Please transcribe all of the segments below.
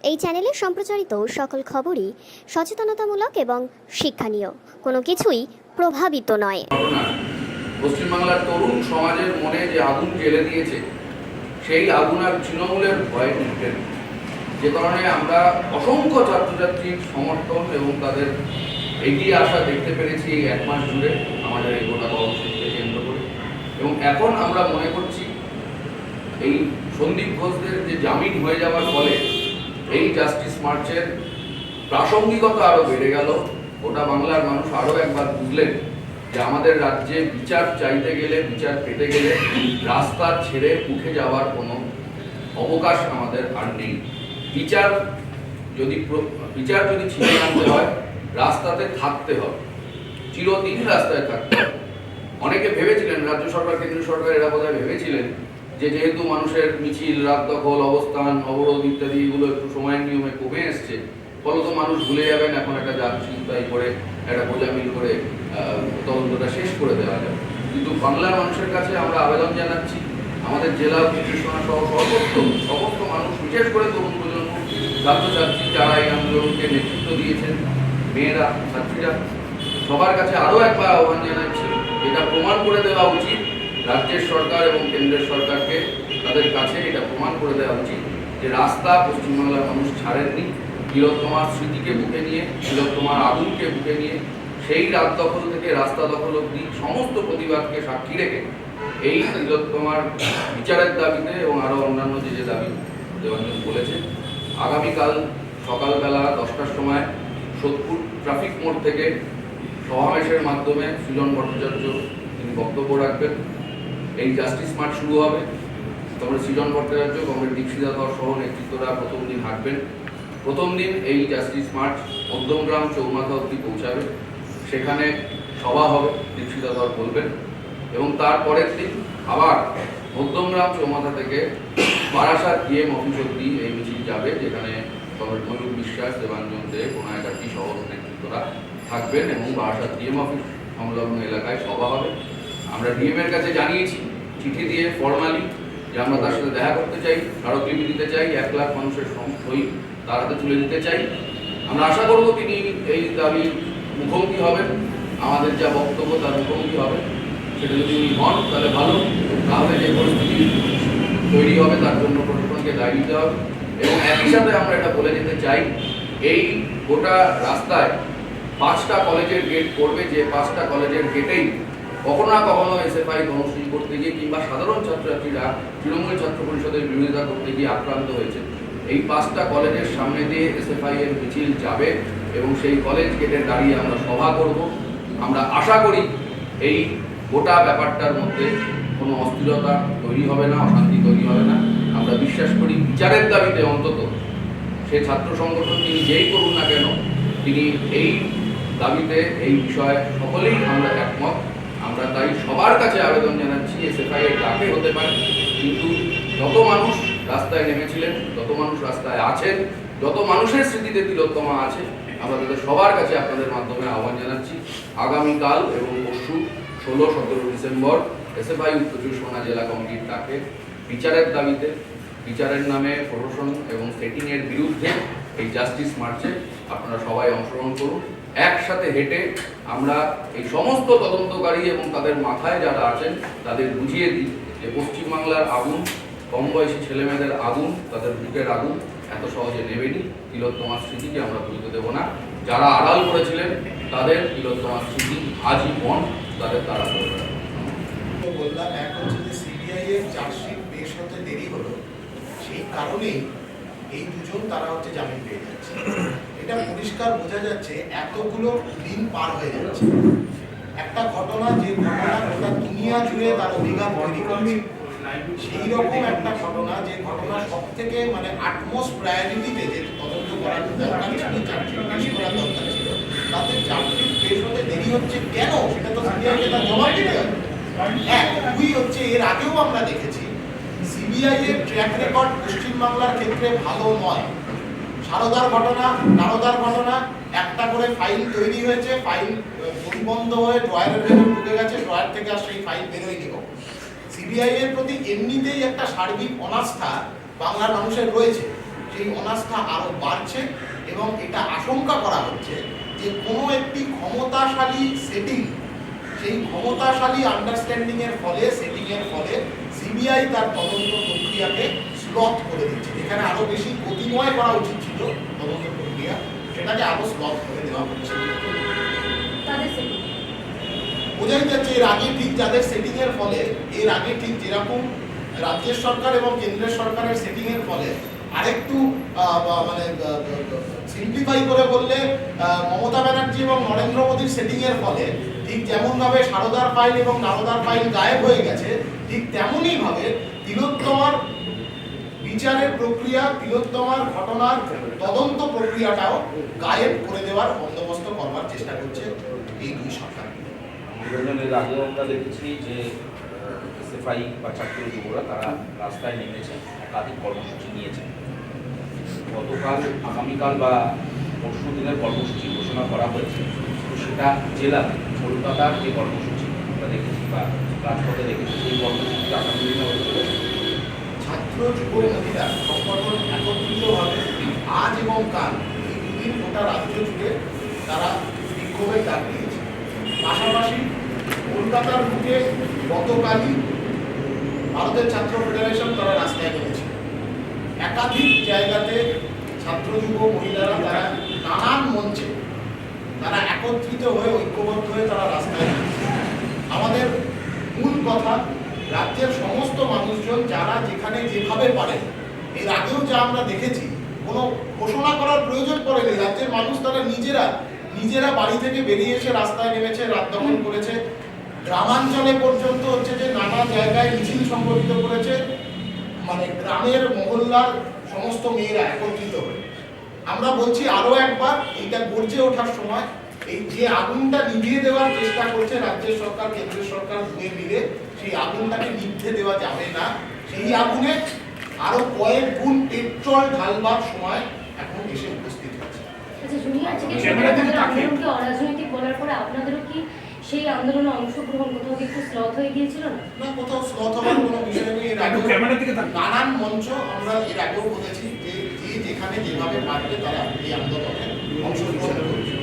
এই চ্যানেলে সম্প্রচারিত সকল খবরই সচেতনতামূলক এবং শিক্ষণীয়, কোনো কিছুই প্রভাবিত নয়। পশ্চিমবাংলার তরুণ সমাজের মনে যে আগুন জ্বেলে দিয়েছে, সেই আগুন আর তৃণমূলের ভয়ে নিভবে না। যে কারণে আমরা অসংখ্য ছাত্রছাত্রীর সমর্থন এবং তাদের এগিয়ে আসা দেখতে পেরেছি এই এক মাস জুড়ে আমাদের এই গোটা কর্মসূচিকে কেন্দ্র করে। এবং এখন আমরা মনে করছি এই সন্দীপ ঘোষদের যে জামিন হয়ে যাওয়ার ফলে এই জাস্টিস মার্চের প্রাসঙ্গিকতা আরও বেড়ে গেল। গোটা বাংলার মানুষ আরও একবার বুঝলেন যে আমাদের রাজ্যে বিচার চাইতে গেলে, বিচার পেতে গেলে রাস্তা ছেড়ে উঠে যাওয়ার কোনো অবকাশ আমাদের আর নেই। বিচার যদি ছিনিয়ে আনতে হয়, রাস্তাতে থাকতে হবে, চিরদিন রাস্তায় থাকতে হবে। অনেকে ভেবেছিলেন, রাজ্য সরকার কেন্দ্রীয় সরকার এরা বোধহয় ভেবেছিলেন যে যেহেতু মানুষের মিছিল, রাত দখল, অবস্থান, অবরোধ ইত্যাদি এগুলো একটু সময়ের নিয়মে কমে এসছে, ফলত মানুষ ভুলে যাবেন, এখন একটা চিন্তাই করে একটা গোজামিল করে তদন্তটা শেষ করে দেওয়া যাবে। কিন্তু বাংলার মানুষের কাছে আমরা আবেদন জানাচ্ছি, আমাদের জেলা কৃষ্ণা সহ সমস্ত মানুষ, বিশেষ করে তরুণ প্রজন্ম, ছাত্রছাত্রী যারা এই আন্দোলনকে নেতৃত্ব দিয়েছেন, মেয়েরা, ছাত্রীরা, সবার কাছে আরও একবার আহ্বান জানাচ্ছি, এটা প্রমাণ করে দেওয়া উচিত রাজ্যের সরকার এবং কেন্দ্রের সরকারকে, তাদের কাছে এটা প্রমাণ করে দেওয়া উচিত যে রাস্তা পশ্চিমবাংলার মানুষ ছাড়েননি। তিলোত্তমার স্মৃতিকে বুকে নিয়ে, তিলোত্তমার আগুনকে বুকে নিয়ে, সেই রাত দখল থেকে রাস্তা দখল অবধি সমস্ত প্রতিবাদকে সাক্ষী রেখে এই তিলোত্তমার বিচারের দাবিতে এবং আরও অন্যান্য যে দাবি দেবাঞ্জন বলেছে, আগামীকাল সকালবেলা 10টার সময় সোদপুর ট্রাফিক মোড় থেকে সমাবেশের মাধ্যমে সৃজন ভট্টাচার্য তিনি বক্তব্য রাখবেন। এই জাস্টিস মার্চ শুরু হবে। তারপরে সৃজন ভট্টাচার্য, কমরেড দীক্ষিতা ধর সহ নেতৃত্বরা প্রথম দিন হাঁটবেন। প্রথম দিন এই জাস্টিস মার্চ মধ্যমগ্রাম চৌমাথা অবধি পৌঁছাবে, সেখানে সভা হবে, দীক্ষিতা ধর বলবেন। এবং তারপরের দিন আবার মধ্যমগ্রাম চৌমাথা থেকে বারাসাত ডিএম অফিস অবধি এই মিছিল যাবে, যেখানে কমরেড ময়ূর বিশ্বাস, দেবাঞ্জন দে, কোনায়কাটি সহ নেতৃত্বরা থাকবেন এবং বারাসাত ডিএম অফিস সংলগ্ন এলাকায় সভা হবে। আমরা ডিএমের কাছে জানিয়েছি চিঠি দিয়ে ফর্মালি যে আমরা তার সাথে দেখা করতে চাই, স্মারকলিপি দিতে চাই, 1 লাখ মানুষের সই তার হাতে তুলে দিতে চাই। আমরা আশা করব তিনি এই দাবি মুখোমুখি হবেন, আমাদের যা বক্তব্য তার মুখোমুখি হবেন। সেটা যদি উনি হন তাহলে ভালো, তাহলে যে পরিস্থিতি তৈরি হবে তার জন্য প্রশাসনকে দায় দিতে হবে। এবং একই সাথে আমরা এটা বলে যেতে চাই, এই গোটা রাস্তায় 5টা কলেজের গেট পড়বে, যে 5টা কলেজের গেটেই কখনো না কখনো এসএফআই কর্মসূচি করতে গিয়ে কিংবা সাধারণ ছাত্রছাত্রীরা তৃণমূল ছাত্র পরিষদের বিরোধিতা করতে গিয়ে আক্রান্ত হয়েছে। এই 5টা কলেজের সামনে দিয়ে এসএফআই এর মিছিল যাবে এবং সেই কলেজ গেটে দাঁড়িয়ে আমরা সভা করব। আমরা আশা করি এই গোটা ব্যাপারটার মধ্যে কোনো অস্থিরতা তৈরি হবে না, অশান্তি তৈরি হবে না। আমরা বিশ্বাস করি বিচারের দাবিতে অন্তত সে ছাত্র সংগঠন তিনি যেই করুন না কেন, তিনি এই দাবিতে, এই বিষয়ে সকলেই আমরা একমত। আমরা তাই সবার কাছে আবেদন জানাচ্ছি, এসএফআই এর ডাকে হতে পারে, কিন্তু যত মানুষ রাস্তায় নেমেছিলেন, যত মানুষ রাস্তায় আছেন, যত মানুষের স্মৃতিতে তিলোত্তমা আছে, আমরা তাদের সবার কাছে আপনাদের মাধ্যমে আহ্বান জানাচ্ছি, আগামীকাল এবং পরশু 16-17 ডিসেম্বর এসএফআই উত্তর চব্বিশ পরগনা জেলা কমিটির ডাকে বিচারের দাবিতে, বিচারের নামে প্রহসন এবং সেটিংয়ের বিরুদ্ধে এই জাস্টিস মার্চে আপনারা সবাই অংশগ্রহণ করুন। একসাথে হেঁটে আমরা এই সমস্ত তদন্তকারী এবং তাদের মাথায় যারা আছেন তাদের বুঝিয়ে দিই যে পশ্চিমবাংলার আগুন, কম বয়সী ছেলেমেয়েদের আগুন, তাদের বুকের আগুন এত সহজে নেবেনি। তিলোত্তমার স্মৃতিকে আমরা ভুলতে দেব না। যারা আড়াল করেছিলেন তাদের তিলোত্তমার স্মৃতি আজীবন তাদের তারা করবে। বললাম, এক হচ্ছে যে সিবিআই এর চার্জশিট পেশ হতে দেরি হলো, সেই কারণেই এই দুজন তারা হচ্ছে জামিন পেয়ে যাচ্ছে। এটা পরিষ্কার বোঝা যাচ্ছে এতগুলো দিন পার হয়ে যাচ্ছে। একটা ঘটনা, যে ঘটনা গোটা দুনিয়া জুড়ে তার অভিজ্ঞতা তৈরি করেছে, সেই রকম একটা ঘটনা, যে ঘটনা সব থেকে মানে আটমোস্ট প্রায়োরিটিতে যে তদন্ত করার দরকার ছিল, চার্জশিট পেশ করার দরকার ছিল, তাতে চার্জশিট পেশ হতে দেরি হচ্ছে কেন, সেটা তো সিবিআইকে তার জবাব দিতে হবে। এক, দুই হচ্ছে এর আগেও আমরা দেখেছি সিবিআই এর ট্র্যাক রেকর্ড পশ্চিমবাংলার ক্ষেত্রে ভালো নয়। সারদার ঘটনা, নারদার ঘটনা, একটা করে ফাইল তৈরি হয়েছে, ফাইল প্রতিবন্ধ হয়ে ড্রয়ারের ভেতর ঢুকে গেছে, ড্রয়ার থেকে আর সেই ফাইল বেরোয়নি। সিবিআই এর প্রতি এমনিতেই একটা সার্বিক অনাস্থা বাংলার মানুষের রয়েছে। সেই অনাস্থা আরো বাড়ছে এবং এটা আশঙ্কা করা হচ্ছে যে কোনো একটি ক্ষমতাশালী সেটিং, সেই ক্ষমতাশালী আন্ডারস্ট্যান্ডিং এর ফলে, সেটিং এর ফলে সিবিআই তার তদন্ত প্রক্রিয়াকে স্লথ করে দিচ্ছে। যেখানে আরো বেশি গতিময় করা উচিত ছিল তদন্ত প্রক্রিয়া, সেটাকে আরো স্লথ করে দেওয়া হচ্ছে। বোঝাই যাচ্ছে এর আগে ঠিক যাদের সেটিং এর ফলে, এর আগে ঠিক যেরকম রাজ্যের সরকার এবং কেন্দ্রের সরকারের সেটিং এর ফলে আরেকটু মানে সিম্পলিফাই করে বললে মমতা ব্যানার্জি এবং নরেন্দ্র মোদীর সেটিং এর ফলে ঠিক যেমন ভাবে সারদার ফাইল এবং নারদার ফাইল গায়েব হয়ে গেছে, ঠিক তেমনই ভাবে তিলোত্তমার বিচারের প্রক্রিয়া, তিলোত্তমার ঘটনার তদন্ত প্রক্রিয়াটাও গায়েব করে দেওয়ার বন্দোবস্ত করবার চেষ্টা করছে এই দুই সরকার। এর আগেও আমরা দেখেছি যে এসএফআই বা ছাত্র যুবরা তারা রাস্তায় নেমেছে, একাধিক কর্মসূচি নিয়েছে। গতকাল, আগামীকাল বা পরশু দিনের কর্মসূচি ঘোষণা করা হয়েছে, তো সেটা জেলা কলকাতার যে কর্মসূচি আমরা দেখেছি বা রাজপথে দেখেছি, সেই কর্মসূচি আগামী দিনে হচ্ছে ছাত্র যুব মহিলা সংগঠন একত্রিতভাবে আজ এবং কাল এই দুদিন গোটা রাজ্য জুড়ে তারা বিক্ষোভের ডাক দিয়েছে। পাশাপাশি কলকাতার বুকে গতকালই ভারতের ছাত্র ফেডারেশন তারা রাস্তায় নেমেছে। একাধিক জায়গাতে ছাত্র যুব মহিলারা তারা নানান মঞ্চে তারা একত্রিত হয়ে, ঐক্যবদ্ধ হয়ে তারা রাস্তায় নেমেছে। আমাদের মূল কথা, রাজ্যের সমস্ত মানুষজন যারা যেখানে যেভাবে পারেন, এর আগেও যা আমরা দেখেছি, কোনো ঘোষণা করার প্রয়োজন পড়েনি। রাজ্যের মানুষ তারা নিজেরা বাড়ি থেকে বেরিয়ে এসে রাস্তায় নেমেছে, রাত দখল করেছে। গ্রামাঞ্চলে পর্যন্ত হচ্ছে যে নানা জায়গায় মিছিল সংগঠিত করেছে, মানে গ্রামের মহল্লার সমস্ত মেয়েরা একত্রিত হয়ে। আমরা বলছি আরো একবার, এইটা গর্জে ওঠার সময়। এই যে আগুনটা নিভিয়ে দেওয়ার চেষ্টা করছে রাজ্যের সরকার, কেন্দ্রের সরকার দুয়ে মিলে, সেই আগুনটাকে নিভতে দেওয়া যাবে না। সেই আগুনে আরো কয়েক গুণ পেট্রোল ঢালবার সময় এখন এসে উপস্থিত হচ্ছে। আচ্ছা, জুনিয়র চিকিৎসকরা আন্দোলনকে অরাজনৈতিক বলার পরে আপনাদেরও কি সেই আন্দোলনে অংশগ্রহণ কোথাও কি একটু স্লথ হয়ে গিয়েছিল না? না, কোথাও স্লথ হওয়ার কোনো বিষয় নেই। এর আগেও নানান মঞ্চ আমরা এর আগেও বলেছি যে যেখানে যেভাবে পারবে তারা এই আন্দোলনে অংশগ্রহণ করছে।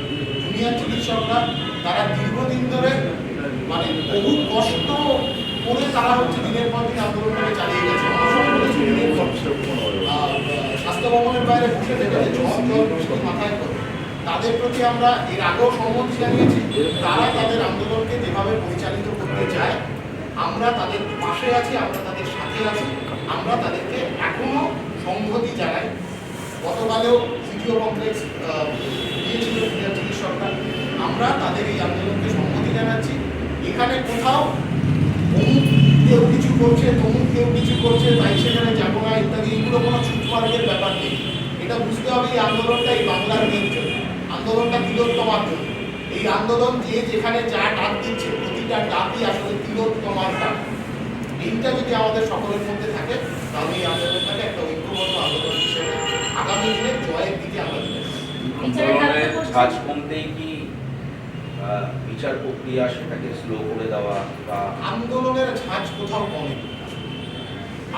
জুনিয়র চিকিৎসকরা তারা দীর্ঘদিন ধরে মানে বহু কষ্ট করে তারা হচ্ছে দিনের পর দিন আন্দোলনটাকে চালিয়ে গেছে। স্বাস্থ্য ভবনের বাইরে বসে থেকে জল বৃষ্টি মাথায় করে তাদের প্রতি আমরা এর আগেও সম্মতি জানিয়েছি। তারা তাদের আন্দোলনকে যেভাবে পরিচালিত করতে চায়, আমরা তাদের পাশে আছি, আমরা তাদের সাথে আছি, আমরা তাদেরকে এখনো সংহতি জানাই। গতকালেও সিটিও কমপ্লেক্স দিয়েছিল জুনিয়র চিকিৎসকরা, আমরা তাদের এই আন্দোলনকে সংহতি জানাচ্ছি। এখানে কোথাও অমুক কেউ কিছু করছে, তমুক কেউ কিছু করছে, তাই সেখানে যাবো না ইত্যাদি, এগুলো কোনো ছুটমার্গের ব্যাপার নেই। এটা বুঝতে হবে এই আন্দোলনটা এই বাংলার মেয়ের জন্য, আন্দোলনটা তিলোত্তমার জন্য। এই আন্দোলন যে যেখানে যা ডাক দিচ্ছে, প্রতিটা ডাকই আসলে তিলোত্তমার ডাক। এইটা যদি আমাদের সকলের মধ্যে থাকে, তাহলে এই আন্দোলনটাকে একটা ঐক্যবদ্ধ আন্দোলন হিসেবে আগামী দিনে জয়ের দিকে আমরা যেতে পারি। আন্দোলনের ঝাঁজ কমতেই কি বিচার প্রক্রিয়া সেটাকে স্লো করে দেওয়া বা আন্দোলনের ঝাঁজ কোথাও কমেনি।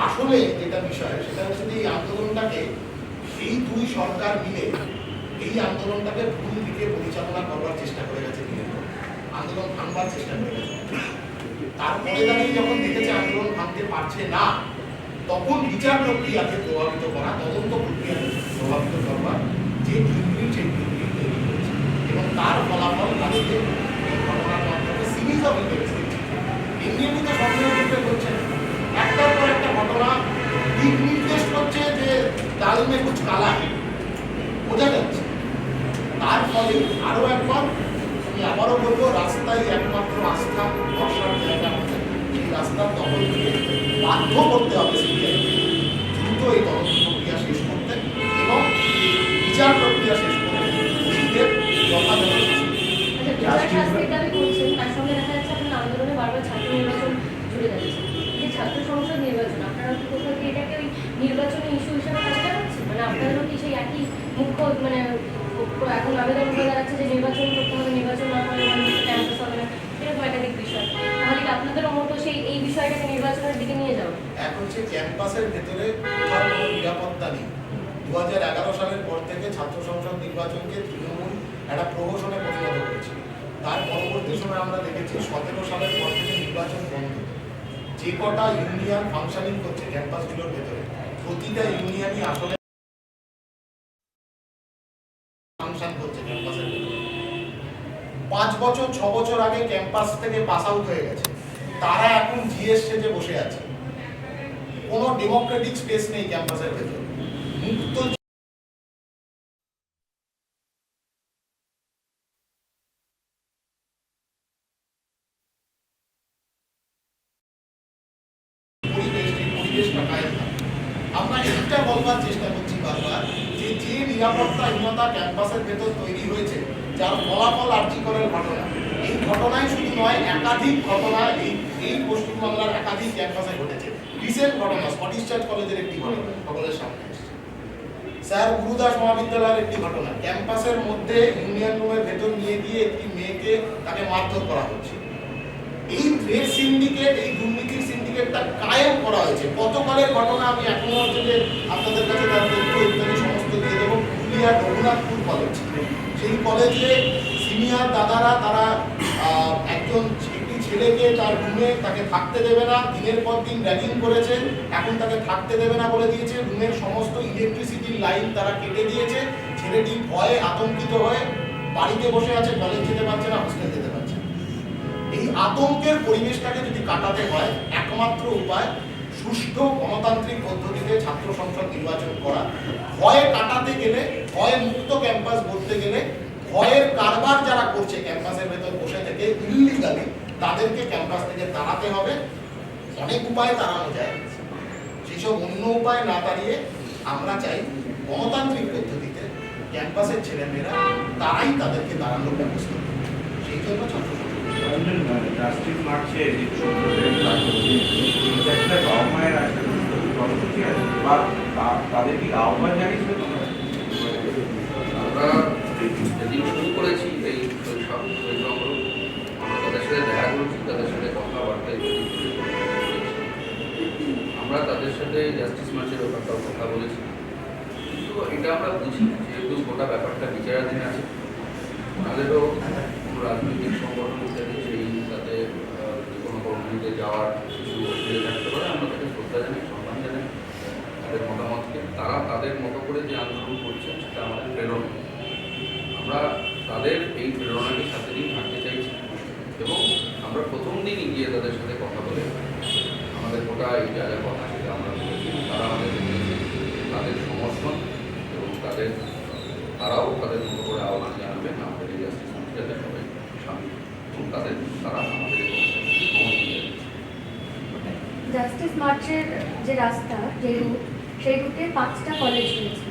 আসলে যেটা বিষয় সেটা হচ্ছে যে এই আন্দোলনটাকে এই দুই সরকার মিলে এই আন্দোলনটাকে ভুল দিকে পরিচালনা করবার চেষ্টা করে গেছে, আন্দোলন ভাঙবার চেষ্টা করে গেছে। তারপরে দাঁড়িয়ে যখন দেখেছে আন্দোলন ভাঙতে পারছে না, তখন বিচার প্রক্রিয়াকে প্রভাবিত করা, তদন্ত প্রক্রিয়াকে প্রভাবিত করবার যে ব্লুপ্রিন্ট, সেই ব্লুপ্রিন্ট তৈরি করেছে এবং তার ফলাফল আজকে এই ঘটনার মাধ্যমে সিরিজ অফ ইভেন্টস এমনি তো সন্দেহ করছে না। একটার পর একটা ঘটনা দিক নির্দেশ করছে যে ডাল মে কুছ কালা বোঝা যাচ্ছে। তার ফলে আরো একবার আমি আবারও বলবো, রাস্তায় একমাত্র আস্থা ভরসার জায়গা আছে। এই রাস্তার দখল দিয়ে বাধ্য করতে হবে সিবিআই দ্রুত এই তদন্ত প্রক্রিয়া শেষ করতে এবং বিচার প্রক্রিয়া শেষ করতে দোষীদের যথাযথ শাস্তির দাবি করছেন, তার সঙ্গে দেখা যাচ্ছে আপনার আন্দোলনে বারবার ছাত্র নির্বাচন জুড়ে যাচ্ছে। যে ছাত্র সংসদ নির্বাচন, আপনারা কি কোথাও কি এটাকে ওই নির্বাচনী ইস্যু হিসাবে কাজে লাগাচ্ছেন? মানে আপনাদেরও কি সেই একই মুখ্য মানে এখন আবেদন করে দাঁড়াচ্ছে যে নির্বাচন করতে হবে, নির্বাচন না করলে ক্যাম্পাস হবে না, এরকম একাধিক বিষয়। তাহলে কি আপনাদেরও মতো সেই এই বিষয়টাকে নির্বাচনের দিকে নিয়ে যাও? এখন হচ্ছে ক্যাম্পাসের ভেতরে কোথাও কোনো নিরাপত্তা নেই। 2011 সালের পর থেকে ছাত্র সংসদ নির্বাচনকে তৃণমূল একটা প্রহসনে পরিণত করেছিল। তার পরবর্তী সময় আমরা দেখেছি 17 সালের পর থেকে নির্বাচন বন্ধ। যে কটা ইউনিয়ন ফাংশনিং করছে ক্যাম্পাসগুলোর ভেতরে, প্রতিটা ইউনিয়নই আসলে ফাংশন করছে ক্যাম্পাসের ভেতরে। 5 বছর 6 বছর আগে ক্যাম্পাস থেকে পাস আউট হয়ে গেছে, তারা এখন জিএস সেজে বসে আছে। কোনো ডেমোক্রেটিক স্পেস নেই ক্যাম্পাসের ভেতরে, মুক্ত পরিবেশটা কায়েম থাকে। আমরা এটা বলবার চেষ্টা করছি বারবার যে নিরাপত্তাহীনতা ক্যাম্পাসের ভেতর তৈরি হয়েছে, যার ফলাফল আর্জিকরের ঘটনা। এই ঘটনায় শুধু নয়, একাধিক ঘটনা এই পশ্চিমবাংলার একাধিক ক্যাম্পাসে ঘটেছে। রিসেন্ট ঘটনা স্কটিশ চার্চ কলেজের একটি ঘটনা সকলের সামনে এসেছে, স্যার গুরুদাস মহাবিদ্যালয়ের একটি ঘটনা। ক্যাম্পাসের মধ্যে ইউনিয়ন রুমের ভেতর নিয়ে গিয়ে একটি মেয়েকে তাকে মারধর করা হচ্ছে। এই ট্রেড সিন্ডিকেট, এই দুর্নীতির সিন্ডিকেটটা কায়েম করা হয়েছে। গতকালের ঘটনা আমি এখনো হচ্ছে যে আপনাদের কাছে তার তথ্য ইত্যাদি সমস্ত দিয়ে দেবো। পুরুলিয়ার রঘুনাথপুর কলেজ, সেই কলেজে সিনিয়র দাদারা তারা একটি ছেলেকে তার রুমে তাকে থাকতে দেবে না, দিনের পর দিন র্যাগিং করেছে। এখন তাকে থাকতে দেবে না বলে দিয়েছে, রুমের সমস্ত ইলেকট্রিসিটির লাইন তারা কেটে দিয়েছে। ছেলেটি ভয়ে আতঙ্কিত হয়ে বাড়িতে বসে আছে, কলেজ যেতে পারছে না, হোস্টেল যেতে পারছে না। এই আতঙ্কের পরিবেশটাকে যদি কাটাতে হয়, একমাত্র উপায় সুষ্ঠু গণতান্ত্রিক পদ্ধতিতে ছাত্র সংসদ নির্বাচন করা। ভয় কাটাতে গেলে, ভয় মুক্ত ক্যাম্পাস গড়তে গেলে, ভয়ের কারবার যারা করছে ক্যাম্পাসের ভেতর বসে থেকে ইল্লিগালি, তাদেরকে ক্যাম্পাস থেকে তাড়াতে হবে। অনেক উপায় তাড়ানো যায়, সেসব অন্য উপায় না তাড়িয়ে আমরা চাই গণতান্ত্রিক পদ্ধতিতে ক্যাম্পাসের ছেলেমেয়েরা তারাই তাদেরকে তাড়ানোর ব্যবস্থা করবে। সেই জন্য ছাত্র জাস্টিস মার্চে যে বাবা মায়ের একটা কর্মসূচি আছে বা তাদের কি আহ্বান জানিয়েছিল? আমরা যেদিন শুরু করেছি এই শৈশব আমরা তাদের সাথে দেখা করেছি, তাদের সাথে কথাবার্তা আমরা তাদের সাথে জাস্টিস মার্চের ব্যাপারটাও কথা বলেছি। কিন্তু এটা আমরা বুঝি, যেহেতু গোটা ব্যাপারটা বিচারাধীন আছে, ওনাদেরও কোনো রাজনৈতিক সংগঠন ইত্যাদি সেই তাতে যে কোনো কর্মীতে যাওয়ার কিছু অসুবিধা থাকতে পারে। আমরা তাকে শ্রদ্ধা জানাই, সম্মান জানাই তাদের মতামতকে। তারা তাদের মতো করে যে আন্দোলন করছেন সেটা আমাদের প্রেরণা। আমরা তাদের এই প্রেরণাকে সাথে দিন থাকতে চাইছি এবং আমরা প্রথম দিনই গিয়ে তাদের সাথে কথা বলে আমাদের গোটা এই যা যা কথা সেটা আমরা বলেছি। তারা আমাদের তাদের সমর্থন এবং তারাও তাদের মতো করে আহ্বান জানাবেন আমাদের এই জাস্টিস যাতে সবাই সামিল এবং তারা আমাদের জাস্টিস মার্চের যে রাস্তা, যে রুট, সেই রুটে 5টা কলেজ রয়েছে।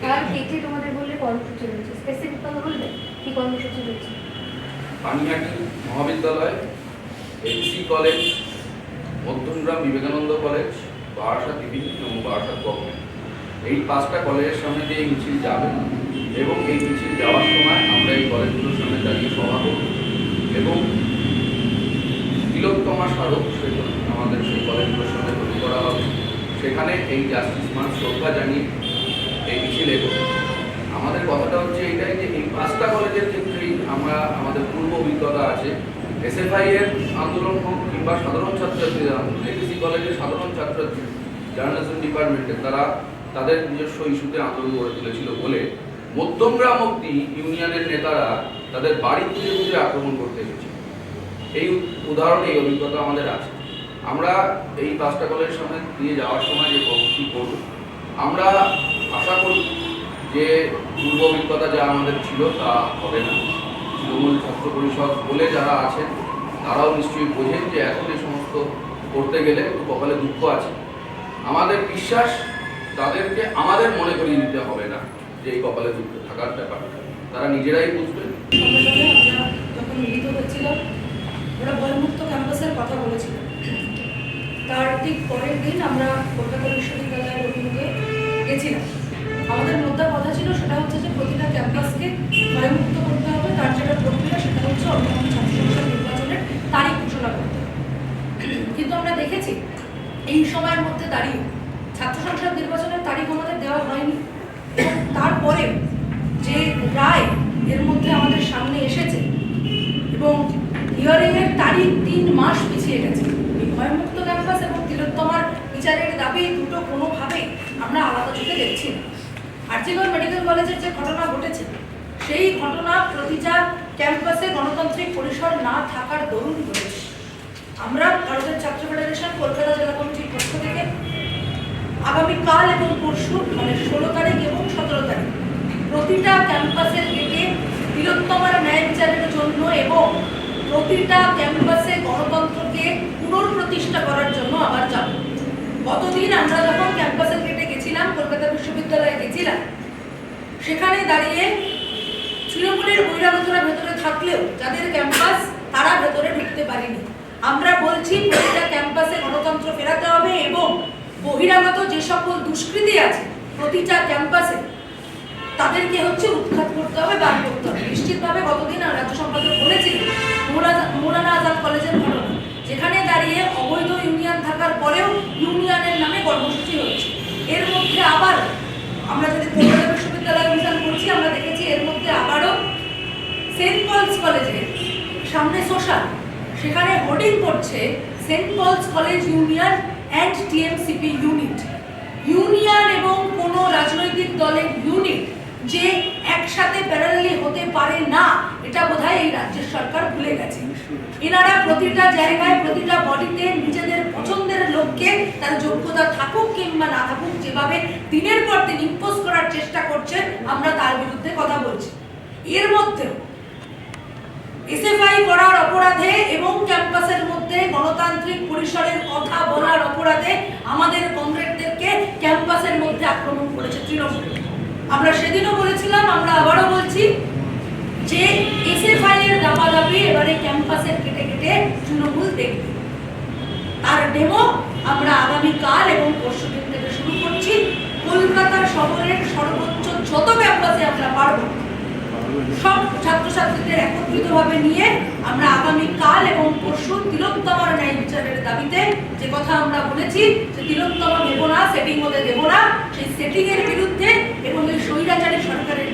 তার কেটে তোমাদের বললে কর্মসূচি রয়েছে, স্পেসিফিকভাবে বলবে কি কর্মসূচি রয়েছে? পানিহাটি মহাবিদ্যালয়, MC college, Madhyamgram Vivekananda college, Barasat division এবং বারাসাত গভর্নমেন্ট, এই 5টা কলেজের সামনে দিয়ে এই মিছিল যাবে এবং এই মিছিল যাওয়ার সময় আমরা এই কলেজগুলোর সামনে দাঁড়িয়ে সভা করব এবং তিলোত্তমা স্মারক আমাদের সেই কলেজগুলোর সামনে তৈরি করা হবে। সেখানে এই জাস্টিস মার্চ শ্রদ্ধা জানিয়ে এই মিছিল এগোবে। আমাদের কথাটা হচ্ছে এইটাই যে এই 5টা কলেজের ক্ষেত্রেই আমরা আমাদের পূর্ব অভিজ্ঞতা আছে। এসএফআই এর আন্দোলন হোক কিংবা সাধারণ ছাত্রছাত্রীদের আন্দোলন, এডিসি কলেজের সাধারণ ছাত্রছাত্রী জার্নালিজম ডিপার্টমেন্টের তারা তাদের নিজস্ব ইস্যুতে আন্দোলন গড়ে তুলেছিল বলে মধ্যমগ্রাম অব্দি ইউনিয়নের নেতারা তাদের বাড়ি খুঁজে খুঁজে আক্রমণ করতে এসেছে। এই উদাহরণ, এই অভিজ্ঞতা আমাদের আছে। আমরা এই 5টা কলেজের সামনে দিয়ে যাওয়ার সময় যে কর্মসূচি করব, আমরা আশা করি যে পূর্ব অভিজ্ঞতা যা আমাদের ছিল তা হবে না। তৃণমূল ছাত্র পরিষদ বলে যারা আছেন তারাও নিশ্চয়ই বোঝেন যে এখন এই সমস্ত করতে গেলে কপালে দুঃখ আছে। আমাদের বিশ্বাস তাদেরকে আমাদের মনে করিয়ে দিতে হবে না যে এই কপালে দুঃখ থাকার ব্যাপার, তারা নিজেরাই বুঝবেন। আমরা যখন মিলিত হচ্ছিলাম, ওরা ভয়মুক্ত ক্যাম্পাসের কথা বলেছিল। তার ঠিক পরের দিন আমরা কলকাতা বিশ্ববিদ্যালয়ের অভিমুখে গেছিলাম। আমাদের মুদ্রা কথা ছিল সেটা হচ্ছে যে প্রতিটা ক্যাম্পাসকে ভয়মুক্ত করতে হবে। তার যেটা প্রক্রিয়া সেটা হচ্ছে অবিলম্বে ছাত্র সংসদ নির্বাচনের তারিখ ঘোষণা করতে হবে। কিন্তু আমরা দেখেছি এই সময়ের মধ্যে দাঁড়িয়ে ছাত্র সংসদ নির্বাচনের তারিখ আমাদের দেওয়া হয়নি। তারপরে যে রায় এর মধ্যে আমাদের সামনে এসেছে এবং হিয়ারিংয়ের তারিখ 3 মাস পিছিয়ে গেছে। এই ভয়মুক্ত ক্যাম্পাস এবং তিলোত্তমার বিচারের দাবি দুটো কোনোভাবেই আমরা আলাদা চোখে দেখছি না। আরজিকর মেডিকেল কলেজের যে ঘটনা ঘটেছে সেই ঘটনা প্রতিটা ক্যাম্পাসে গণতান্ত্রিক পরিসর না থাকার দরুন ঘটেছে। আমরা ভারতের ছাত্র ফেডারেশন কলকাতা জেলা কমিটির পক্ষ থেকে আগামীকাল এবং পরশু মানে 16 তারিখ এবং 17 তারিখ প্রতিটা ক্যাম্পাসের গেটে তিলোত্তমার ন্যায় বিচারের জন্য এবং প্রতিটা ক্যাম্পাসে গণতন্ত্রকে পুনঃপ্রতিষ্ঠা করার জন্য আবার যাব। গতদিন আমরা যখন ক্যাম্পাসের গেটে গেছিলাম, কলকাতা বিশ্ববিদ্যালয়ে গেছিলাম, সেখানে দাঁড়িয়ে তৃণমূলের বহিরাগতরা ভেতরে থাকলেও যাদের ক্যাম্পাস তারা ভেতরে ঢুকতে পারেনি। আমরা বলছি প্রতিটা ক্যাম্পাসে গণতন্ত্র ফেরাতে হবে এবং বহিরাগত যে সকল দুষ্কৃতী আছে প্রতিটা ক্যাম্পাসে তাদেরকে উৎখাত করতে হবে, বার করতে হবে। নিশ্চিতভাবে গতদিন রাজ্য সম্পাদক বলেছিলেন মৌলানা আজাদ কলেজের ঘটনা, যেখানে দাঁড়িয়ে অবৈধ ইউনিয়ন থাকার পরেও ইউনিয়নের নামে কর্মসূচি হচ্ছে। এর মধ্যে আবার আমরা যদি কলকাতা বিশ্ববিদ্যালয় অভিযান করছি, আমরা দেখেছি এর মধ্যে আবারও সেন্ট পলস কলেজের সামনে সোশ্যাল, সেখানে হোর্ডিং করছে Saint Paul's college union and TMCP unit. Union এবং কোনো রাজনৈতিক দলের ইউনিট যে একসাথে প্যারালালি হতে পারে না, এটা বোধহয় এই রাজ্যের সরকার ভুলে গেছে। এনারা প্রতিটা জায়গায় প্রতিটা বডিতে নিজেদের পছন্দের লোককে তার যোগ্যতা থাকুক কিংবা না থাকুক যেভাবে দিনের পর দিন ইম্পোজ করার চেষ্টা করছে, আমরা তার বিরুদ্ধে কথা বলছি। এর মধ্যে এসএফআই করার অপরাধে এবং ক্যাম্পাসের মধ্যে গণতান্ত্রিক পরিসরের কথা বলার অপরাধে আমাদের কমরেডদেরকে ক্যাম্পাসের মধ্যে আক্রমণ করেছে তৃণমূল। আমরা সেদিনও বলেছিলাম, আমরা আবারও বলছি যে এসএফআই এর দাপাদাপি এবারে ক্যাম্পাসের কেটে কেটে তৃণমূল দেখবে। তার ডেমো আমরা আগামীকাল এবং পরশুদিন থেকে শুরু করছি। কলকাতা শহরের সর্বোচ্চ যত ক্যাম্পাসে আমরা পারব সব ছাত্রছাত্রীদের একত্রিতভাবে নিয়ে আমরা আগামীকাল এবং পরশু তিলোত্তমার ন্যায় বিচারের দাবিতে যে কথা আমরা বলেছি যে তিলোত্তমা দেব না, সেটিং হতে দেব না, সেই সেটিং এর বিরুদ্ধে এবং এই স্বৈরাচারী সরকারের